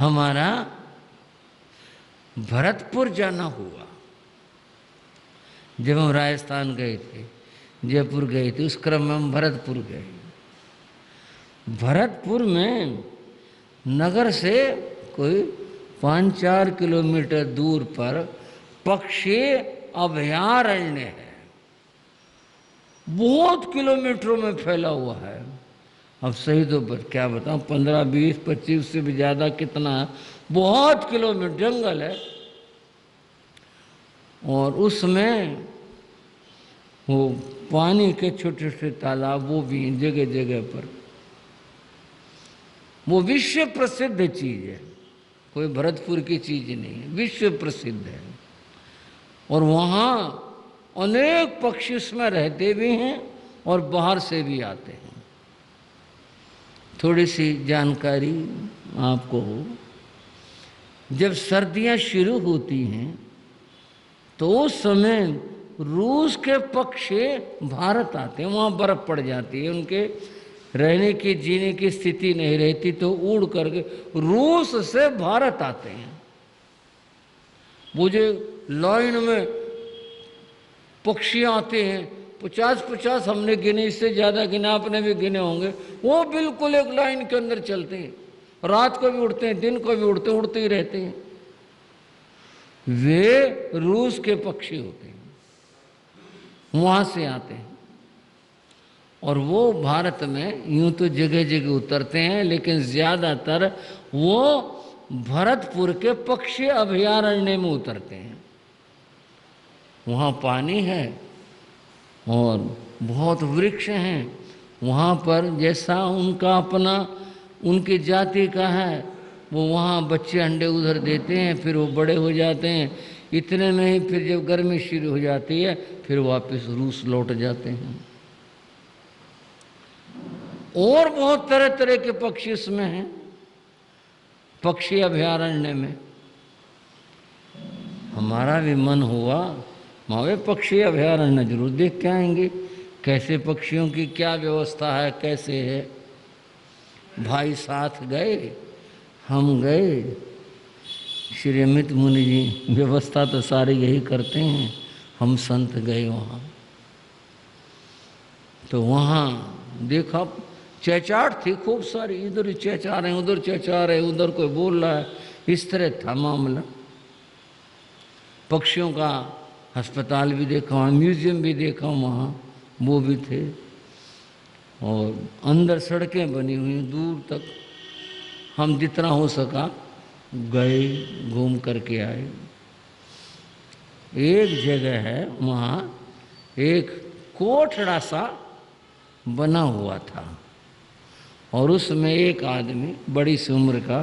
हमारा भरतपुर जाना हुआ। जब हम राजस्थान गए थे, जयपुर गए थे, उस क्रम में हम भरतपुर गए। भरतपुर में नगर से कोई 5-4 किलोमीटर दूर पर पक्षी अभयारण्य है, बहुत किलोमीटरों में फैला हुआ है। अब सही तो क्या बताऊं, 15, 20, 25 से भी ज़्यादा कितना है, बहुत किलोमीटर जंगल है। और उसमें वो पानी के छोटे छोटे तालाब वो भी जगह जगह पर। वो विश्व प्रसिद्ध चीज़ है, कोई भरतपुर की चीज़ नहीं है, विश्व प्रसिद्ध है। और वहाँ अनेक पक्षी उसमें रहते भी हैं और बाहर से भी आते हैं। थोड़ी सी जानकारी आपको हो, जब सर्दियाँ शुरू होती हैं तो उस समय रूस के पक्षी भारत आते हैं। वहाँ बर्फ़ पड़ जाती है, उनके रहने की जीने की स्थिति नहीं रहती, तो उड़ करके रूस से भारत आते हैं। वो जो लाइन में पक्षी आते हैं, 50-50 हमने गिने, इससे ज़्यादा गिना आपने भी गिने होंगे। वो बिल्कुल एक लाइन के अंदर चलते हैं, रात को भी उड़ते हैं, दिन को भी उड़ते उड़ते ही रहते हैं। वे रूस के पक्षी होते हैं, वहाँ से आते हैं। और वो भारत में यूं तो जगह जगह उतरते हैं, लेकिन ज़्यादातर वो भरतपुर के पक्षी अभयारण्य में उतरते हैं। वहाँ पानी है और बहुत वृक्ष हैं। वहाँ पर जैसा उनका अपना उनकी जाति का है, वो वहाँ बच्चे अंडे उधर देते हैं, फिर वो बड़े हो जाते हैं। इतने में ही फिर जब गर्मी शुरू हो जाती है, फिर वापस रूस लौट जाते हैं। और बहुत तरह तरह के पक्षी उसमें हैं, पक्षी अभयारण्य में। हमारा भी मन हुआ मावे पक्षी अभयारण्य जरूर देख के आएंगे, कैसे पक्षियों की क्या व्यवस्था है, कैसे है। भाई साथ गए, हम गए। श्री अमित मुनि जी व्यवस्था तो सारे यही करते हैं, हम संत गए वहाँ। तो वहाँ देखा चहचहाट थी खूब सारी, इधर चहचहा रहे हैं, उधर चहचहा रहे, उधर कोई बोल रहा है, इस तरह था मामला। पक्षियों का अस्पताल भी देखा वहाँ, म्यूजियम भी देखा वहाँ, वो भी थे। और अंदर सड़कें बनी हुई दूर तक। हम जितना हो सका गए, घूम करके आए। एक जगह है वहाँ एक कोठड़ा सा बना हुआ था, और उसमें एक आदमी बड़ी सी उम्र का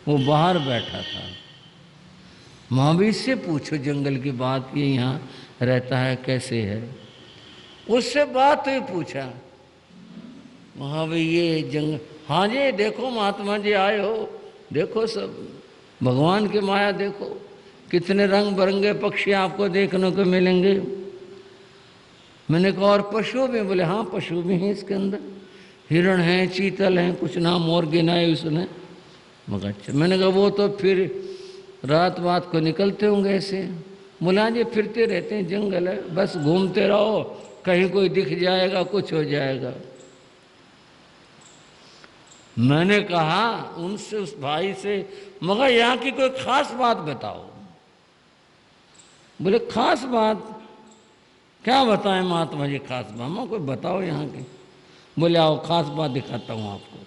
वो बाहर बैठा था। महावीर इससे पूछो जंगल की बात, ये यहाँ रहता है कैसे है। उससे बात ही पूछा, महावीर ये जंगल, हाँ जी देखो महात्मा जी आए हो, देखो सब भगवान की माया, देखो कितने रंग बिरंगे पक्षी आपको देखने को मिलेंगे। मैंने कहा और पशु भी? बोले हाँ पशु भी हैं इसके अंदर, हिरण हैं, चीतल हैं, कुछ नाम और गिनाए उसने। मगर अच्छा, मैंने कहा वो तो फिर रात को निकलते होंगे ऐसे। बोला जी फिरते रहते हैं, जंगल है, बस घूमते रहो, कहीं कोई दिख जाएगा, कुछ हो जाएगा। मैंने कहा उनसे, उस भाई से, मगर यहाँ की कोई खास बात बताओ। बोले खास बात क्या बताएं महात्मा जी, खास बात मैं कोई बताओ यहाँ की। बोले आओ खास बात दिखाता हूँ आपको।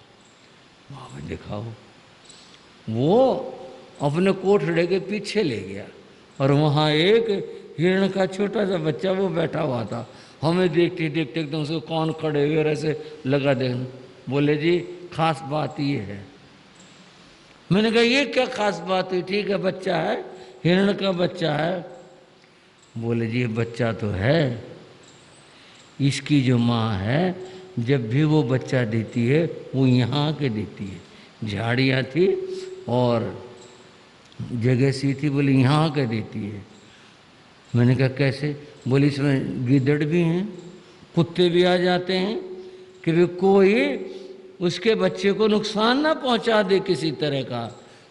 वहाँ दिखाओ। वो अपने कोठड़े के पीछे ले गया, और वहाँ एक हिरण का छोटा सा बच्चा वो बैठा हुआ था। हमें देखते देखते एकदम उसको कौन खड़े हुए ऐसे लगा देखने। बोले जी खास बात ये है। मैंने कहा ये क्या खास बात हुई? ठीक है बच्चा है, हिरण का बच्चा है। बोले जी ये बच्चा तो है, इसकी जो माँ है जब भी वो बच्चा देती है वो यहाँ आके देती है। झाड़ियाँ थी और जगह सी थी, बोले यहाँ आके देती है। मैंने कहा कैसे? बोले इसमें गिद्धड़ भी हैं, कुत्ते भी आ जाते हैं, कि भी कोई उसके बच्चे को नुकसान ना पहुँचा दे किसी तरह का,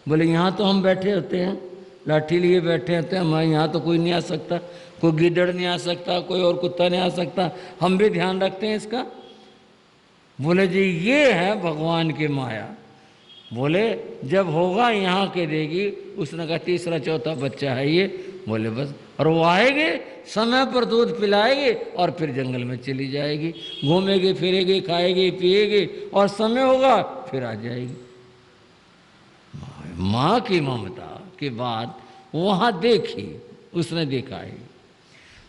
बोले यहाँ तो हम बैठे होते हैं, लाठी लिए बैठे होते हैं, हमारे यहाँ तो कोई नहीं आ सकता, कोई गिद्दड़ नहीं आ सकता, कोई और कुत्ता नहीं आ सकता, हम भी ध्यान रखते हैं इसका। बोले जी ये है भगवान की माया। बोले जब होगा यहाँ के देगी। उसने कहा तीसरा चौथा बच्चा है ये। बोले बस, और वो आएगी, समय पर दूध पिलाएगी और फिर जंगल में चली जाएगी, घूमेगी फिरेगी, खाएगी पिएगी, और समय होगा फिर आ जाएगी। माँ की ममता की बात वहाँ देखी, उसने देखा है।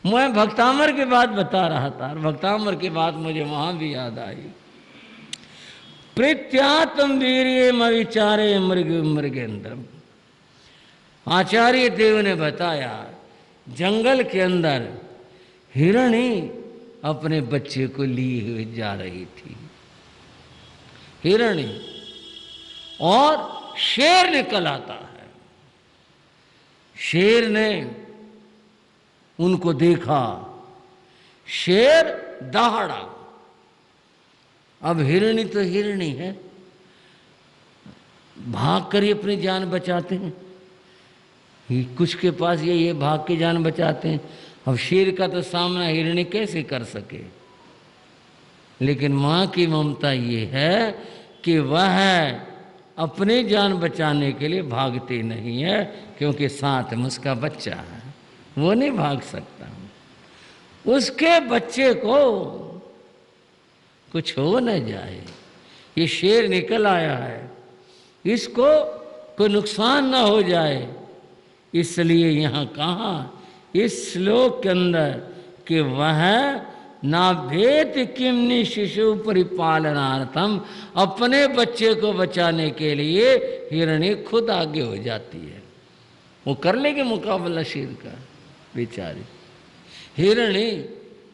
मैं भक्तामर की बात बता रहा था, भक्तामर की बात मुझे वहाँ भी याद आई। प्रीत्यात्म वीर्ये विचारे मृग मृगेंद्रम। आचार्य देव ने बताया जंगल के अंदर हिरणी अपने बच्चे को लिए हुए जा रही थी, हिरणी, और शेर निकल आता है। शेर ने उनको देखा, शेर दहाड़ा। अब हिरणी तो हिरणी है, भाग कर ही अपनी जान बचाते हैं, कुछ के पास ये भाग के जान बचाते हैं। अब शेर का तो सामना हिरणी कैसे कर सके। लेकिन माँ की ममता ये है कि वह अपनी जान बचाने के लिए भागती नहीं है, क्योंकि साथ में उसका बच्चा है, वो नहीं भाग सकता। उसके बच्चे को कुछ हो न जाए, ये शेर निकल आया है, इसको कोई नुकसान ना हो जाए, इसलिए यहाँ कहा इस श्लोक के अंदर कि वह ना भेद किमनि शिशु परिपालनार्थम, अपने बच्चे को बचाने के लिए हिरणी खुद आगे हो जाती है। वो कर लेगी मुकाबला शेर का, बेचारी हिरणी।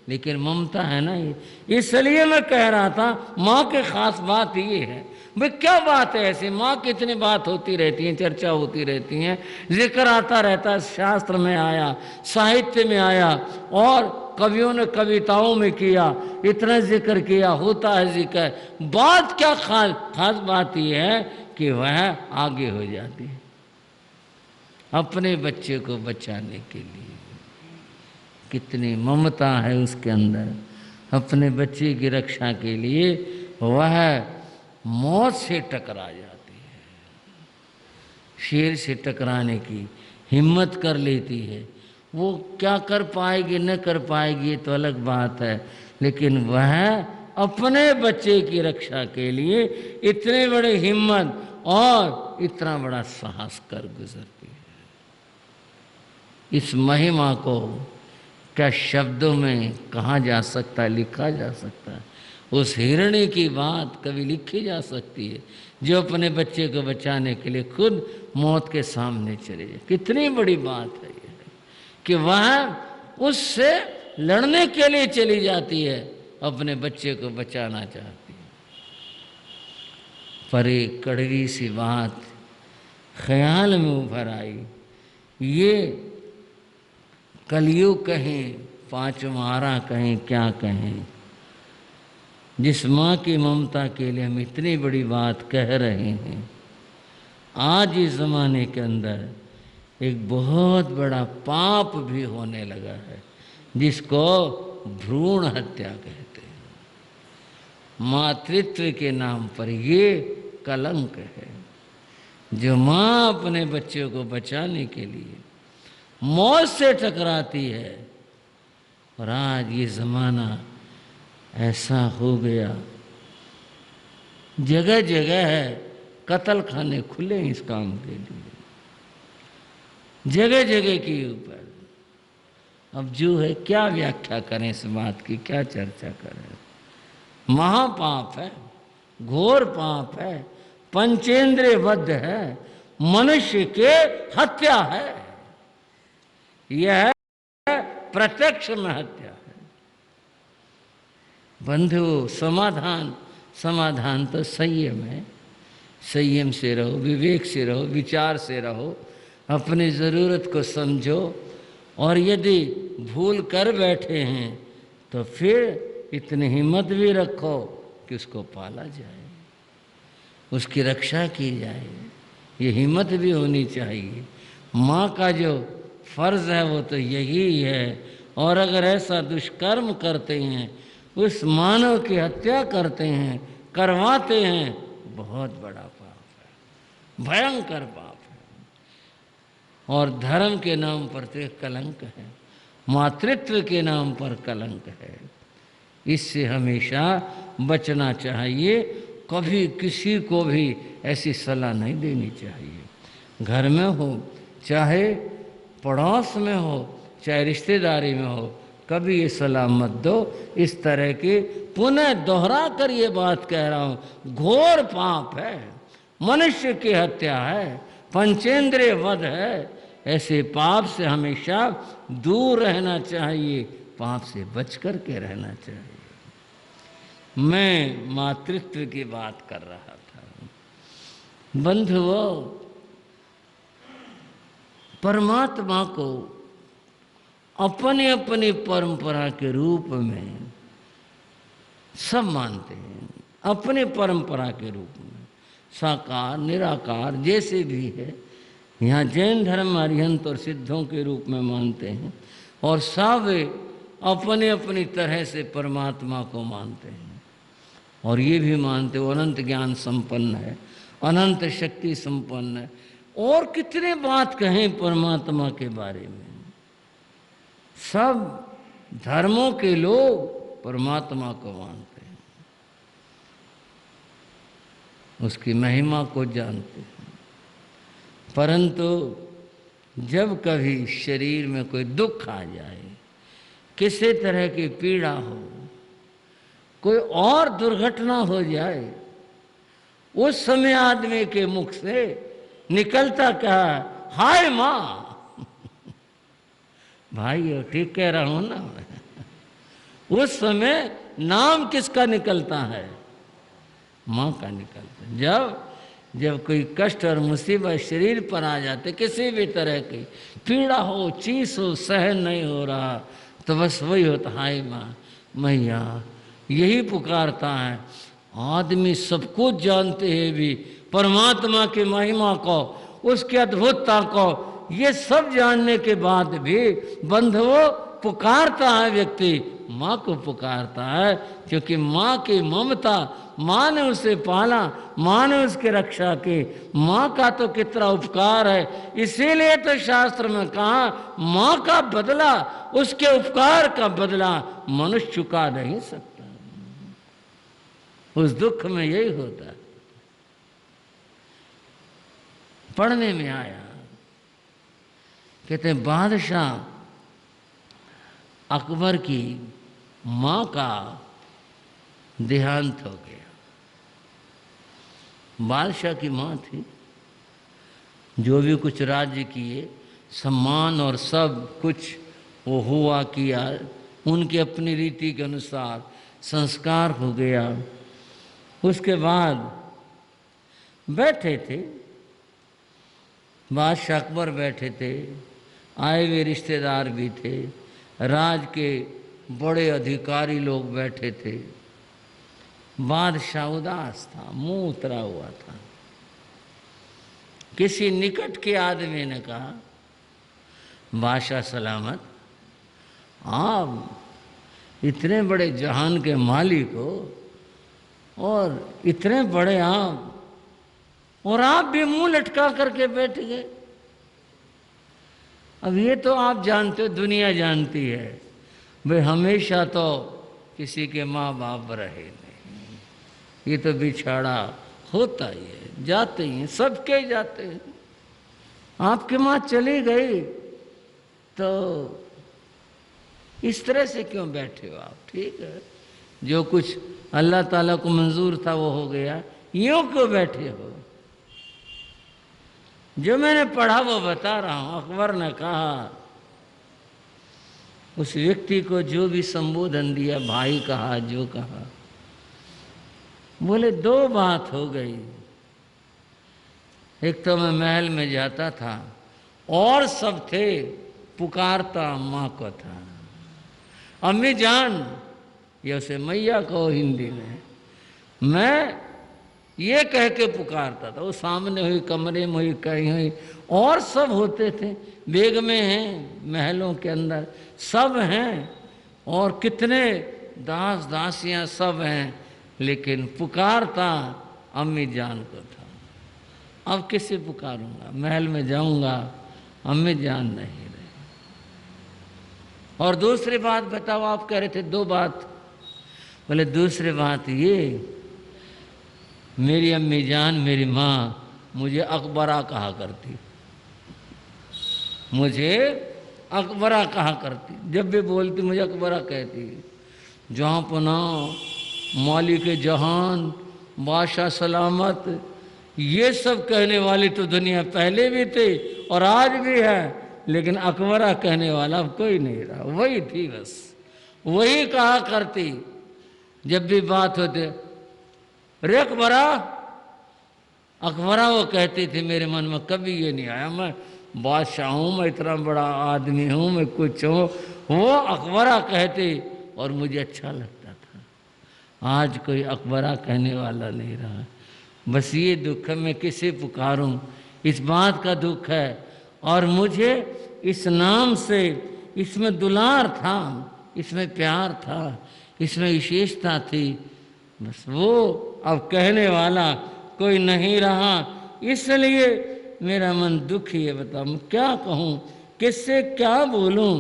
लेकिन ममता है ना ये, इसलिए मैं कह रहा था माँ के खास बात ये है। भाई क्या बात है ऐसी, माँ की इतनी बात होती रहती है, चर्चा होती रहती है, जिक्र आता रहता है, शास्त्र में आया, साहित्य में आया, और कवियों ने कविताओं में किया, इतना जिक्र किया, होता है जिक्र। बात क्या खास बात ये है कि वह आगे हो जाती है अपने बच्चे को बचाने के लिए। कितनी ममता है उसके अंदर, अपने बच्चे की रक्षा के लिए वह मौत से टकरा जाती है, शेर से टकराने की हिम्मत कर लेती है। वो क्या कर पाएगी न कर पाएगी ये तो अलग बात है, लेकिन वह अपने बच्चे की रक्षा के लिए इतने बड़े हिम्मत और इतना बड़ा साहस कर गुजरती है। इस महिमा को क्या शब्दों में कहा जा सकता है, लिखा जा सकता है। उस हिरणी की बात कभी लिखी जा सकती है, जो अपने बच्चे को बचाने के लिए खुद मौत के सामने चले जाए। कितनी बड़ी बात है ये कि वह उससे लड़ने के लिए चली जाती है, अपने बच्चे को बचाना चाहती है। पर एक कड़वी सी बात ख्याल में उभर आई, ये कलयुग कहें, पांचमारा कहें, क्या कहें, जिस माँ की ममता के लिए हम इतनी बड़ी बात कह रहे हैं, आज इस ज़माने के अंदर एक बहुत बड़ा पाप भी होने लगा है, जिसको भ्रूण हत्या कहते हैं। मातृत्व के नाम पर ये कलंक है। जो माँ अपने बच्चों को बचाने के लिए मौत से टकराती है, और आज ये ज़माना ऐसा हो गया, जगह जगह है कत्ल खाने खुले इस काम के लिए, जगह जगह के ऊपर। अब जो है क्या व्याख्या करें इस बात की, क्या चर्चा करें। महापाप है, घोर पाप है, पंचेंद्रिय बद्ध है, मनुष्य के हत्या है, यह प्रत्यक्ष में हत्या है। बंधु समाधान तो संयम है। संयम से रहो, विवेक से रहो, विचार से रहो, अपनी ज़रूरत को समझो, और यदि भूल कर बैठे हैं तो फिर इतनी हिम्मत भी रखो कि उसको पाला जाए, उसकी रक्षा की जाए। ये हिम्मत भी होनी चाहिए। माँ का जो फर्ज है वो तो यही है, और अगर ऐसा दुष्कर्म करते हैं, उस मानव की हत्या करते हैं, करवाते हैं, बहुत बड़ा पाप है, भयंकर पाप है, और धर्म के नाम पर तो एक कलंक है, मातृत्व के नाम पर कलंक है। इससे हमेशा बचना चाहिए, कभी किसी को भी ऐसी सलाह नहीं देनी चाहिए। घर में हो, चाहे पड़ोस में हो, चाहे रिश्तेदारी में हो, कभी ये सलाह मत दो इस तरह की। पुनः दोहरा कर ये बात कह रहा हूँ, घोर पाप है, मनुष्य की हत्या है, पंचेंद्रिय वध है। ऐसे पाप से हमेशा दूर रहना चाहिए, पाप से बच कर के रहना चाहिए। मैं मातृत्व की बात कर रहा था। बंधुओं, परमात्मा को अपनी अपनी परंपरा के रूप में सब मानते हैं, अपने परंपरा के रूप में, साकार निराकार जैसे भी है। यहाँ जैन धर्म अरिहंत और सिद्धों के रूप में मानते हैं, और सब अपने अपनी तरह से परमात्मा को मानते हैं, और ये भी मानते वो अनंत ज्ञान संपन्न है, अनंत शक्ति संपन्न है। और कितने बात कहें परमात्मा के बारे में। सब धर्मों के लोग परमात्मा को मानते हैं, उसकी महिमा को जानते हैं। परंतु जब कभी शरीर में कोई दुख आ जाए, किसी तरह की पीड़ा हो, कोई और दुर्घटना हो जाए, उस समय आदमी के मुख से निकलता क्या? हाय माँ। भाई ठीक कह रहा हूं ना? उस समय नाम किसका निकलता है? माँ का निकलता है। जब कोई कष्ट और मुसीबत शरीर पर आ जाते, किसी भी तरह की पीड़ा हो, चीस हो, सहन नहीं हो रहा, तो बस वही होता, हाय माँ, मैया, यही पुकारता है। आदमी सब कुछ जानते हैं भी, परमात्मा की महिमा को, उसकी अद्भुतता को, ये सब जानने के बाद भी बंधुओं पुकारता है व्यक्ति, माँ को पुकारता है, क्योंकि माँ की ममता, माँ ने उसे पाला, माँ ने उसकी रक्षा की, माँ का तो कितना उपकार है। इसीलिए तो शास्त्र में कहा, माँ का बदला, उसके उपकार का बदला मनुष्य चुका नहीं सकता। उस दुख में यही होता है। पढ़ने में आया, कहते हैं बादशाह अकबर की माँ का देहांत हो गया। बादशाह की माँ थी, जो भी कुछ राज्य किए, सम्मान और सब कुछ वो हुआ किया, उनकी अपनी रीति के अनुसार संस्कार हो गया। उसके बाद बैठे थे, बादशाह अकबर बैठे थे, आए हुए रिश्तेदार भी थे, राज के बड़े अधिकारी लोग बैठे थे। बादशाह उदास था, मुंह उतरा हुआ था। किसी निकट के आदमी ने कहा, बादशाह सलामत, आप इतने बड़े जहान के मालिक हो, और इतने बड़े आप, और आप भी मुंह लटका करके बैठ गए। अब ये तो आप जानते हो, दुनिया जानती है भाई, हमेशा तो किसी के माँ बाप रहे नहीं, ये तो बिछाड़ा होता ही है, जाते ही हैं, सबके जाते हैं। आपकी माँ चली गई तो इस तरह से क्यों बैठे हो आप? ठीक है, जो कुछ अल्लाह ताला को मंजूर था वो हो गया, यूं क्यों बैठे हो? जो मैंने पढ़ा वो बता रहा हूं। अकबर ने कहा, उस व्यक्ति को जो भी संबोधन दिया, भाई कहा, जो कहा, बोले दो बात हो गई। एक तो मैं महल में जाता था और सब थे, पुकारता माँ को था, अम्मी जान, या उसे मैया कहो हिंदी में, मैं ये कह के पुकारता था। वो सामने हुई, कमरे में हुई, कहीं हुई, और सब होते थे, बेग में हैं, महलों के अंदर सब हैं, और कितने दास दासियां सब हैं, लेकिन पुकारता अम्मी जान को था। अब किसे पुकारूंगा, महल में जाऊंगा, अम्मी जान नहीं रहे। और दूसरी बात बताओ, आप कह रहे थे 2 बात। बोले दूसरी बात ये, मेरी अम्मी जान, मेरी माँ मुझे अकबरा कहा करती, मुझे अकबरा कहा करती, जब भी बोलती मुझे अकबरा कहती। जहाँ पना मालिक जहान, बादशाह सलामत, ये सब कहने वाली तो दुनिया पहले भी थी और आज भी है, लेकिन अकबरा कहने वाला अब कोई नहीं रहा। वही थी बस, वही कहा करती। जब भी बात होती, रे अकबरा, अकबरा वो कहती थी। मेरे मन में कभी ये नहीं आया मैं बादशाह हूँ, मैं इतना बड़ा आदमी हूँ, मैं कुछ हूँ। वो अकबरा कहती और मुझे अच्छा लगता था। आज कोई अकबरा कहने वाला नहीं रहा। बस ये दुख है, मैं किसे पुकारूं, इस बात का दुख है। और मुझे इस नाम से, इसमें दुलार था, इसमें प्यार था, इसमें विशेषता थी, बस वो अब कहने वाला कोई नहीं रहा। इसलिए मेरा मन दुखी है। बताओ मैं क्या कहूँ, किससे क्या बोलूँ,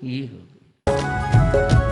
ये हो गई।